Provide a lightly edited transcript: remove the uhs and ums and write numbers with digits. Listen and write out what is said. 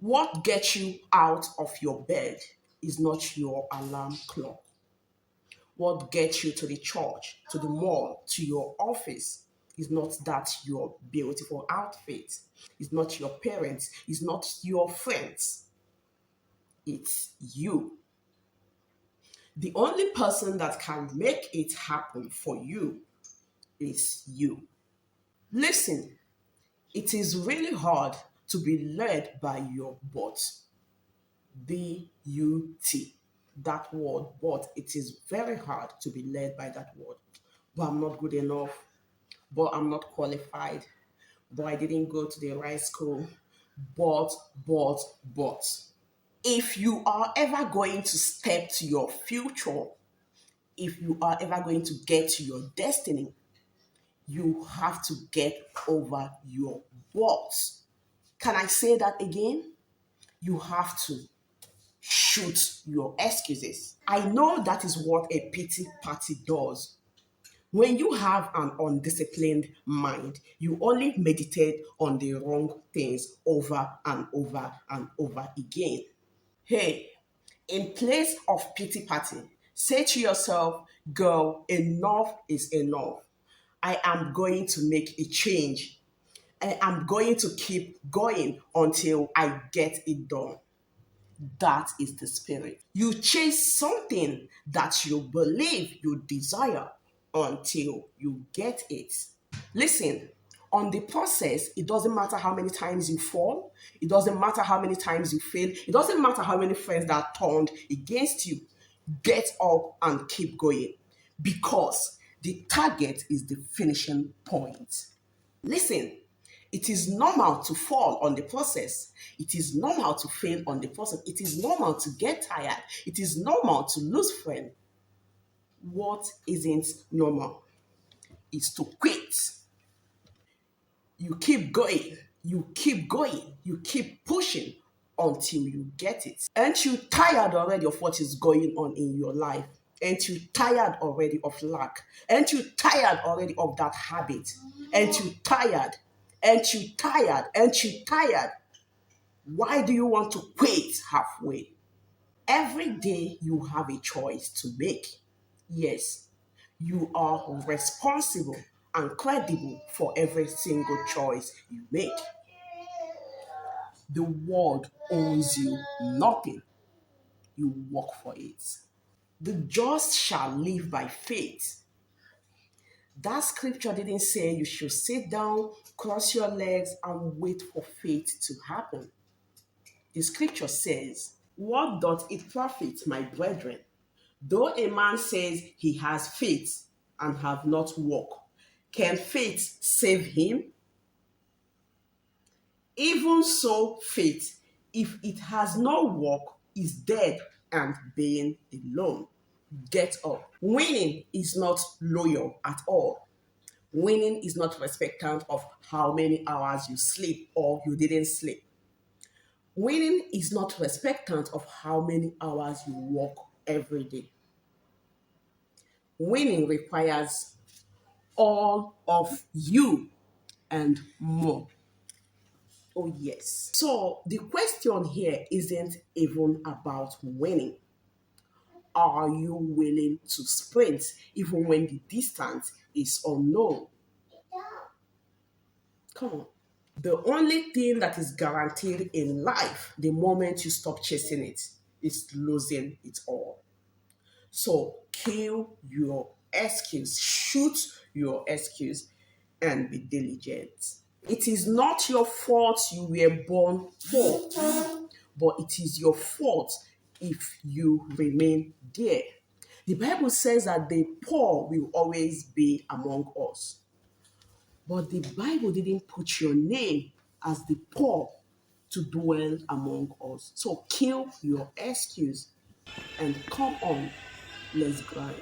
What gets you out of your bed is not your alarm clock. What gets you to the church, to the mall, to your office is not that your beautiful outfit. It's not your parents. It's not your friends. It's you. The only person that can make it happen for you is you. Listen, it is really hard to be led by your but. B-U-T. That word, but it is very hard to be led by that word. But I'm not good enough. But I'm not qualified. But I didn't go to the right school. But, but, but. If you are ever going to step to your future, if you are ever going to get to your destiny, you have to get over your but. Can I say that again? You have to shoot your excuses. I know that is what a pity party does. When you have an undisciplined mind, you only meditate on the wrong things over and over and over again. Hey, in place of pity party, say to yourself, girl, enough is enough. I am going to make a change. I am going to keep going until I get it done. That is the spirit. You chase something that you believe you desire until you get it. Listen, on the process, it doesn't matter how many times you fall, it doesn't matter how many times you fail, it doesn't matter how many friends that turned against you. Get up and keep going because the target is the finishing point. Listen, it is normal to fall on the process. It is normal to fail on the process. It is normal to get tired. It is normal to lose friends. What isn't normal is to quit. You keep going. You keep going. You keep pushing until you get it. Aren't you tired already of what is going on in your life? Aren't you tired already of lack? Aren't you tired already of that habit? Aren't you tired? Aren't you tired? Aren't you tired? Why do you want to quit halfway? Every day you have a choice to make. Yes, you are responsible and credible for every single choice you make. The world owes you nothing. You work for it. The just shall live by faith. That scripture didn't say you should sit down, cross your legs, and wait for faith to happen. The scripture says, what doth it profit, my brethren, though a man says he has faith and have not work? Can faith save him? Even so, faith, if it has no work, is dead and being alone. Get up. Winning is not loyal at all. Winning is not respectant of how many hours you sleep or you didn't sleep. Winning is not respectant of how many hours you work every day. Winning requires all of you and more. Oh, yes. So the question here isn't even about winning. Are you willing to sprint even when the distance is unknown? Come on. The only thing that is guaranteed in life, the moment you stop chasing it, is losing it all. So kill your excuse, shoot your excuse, and be diligent. It is not your fault you were born poor, but it is your fault if you remain there. The Bible says that the poor will always be among us. But the Bible didn't put your name as the poor to dwell among us. So kill your excuse and come on, let's grind.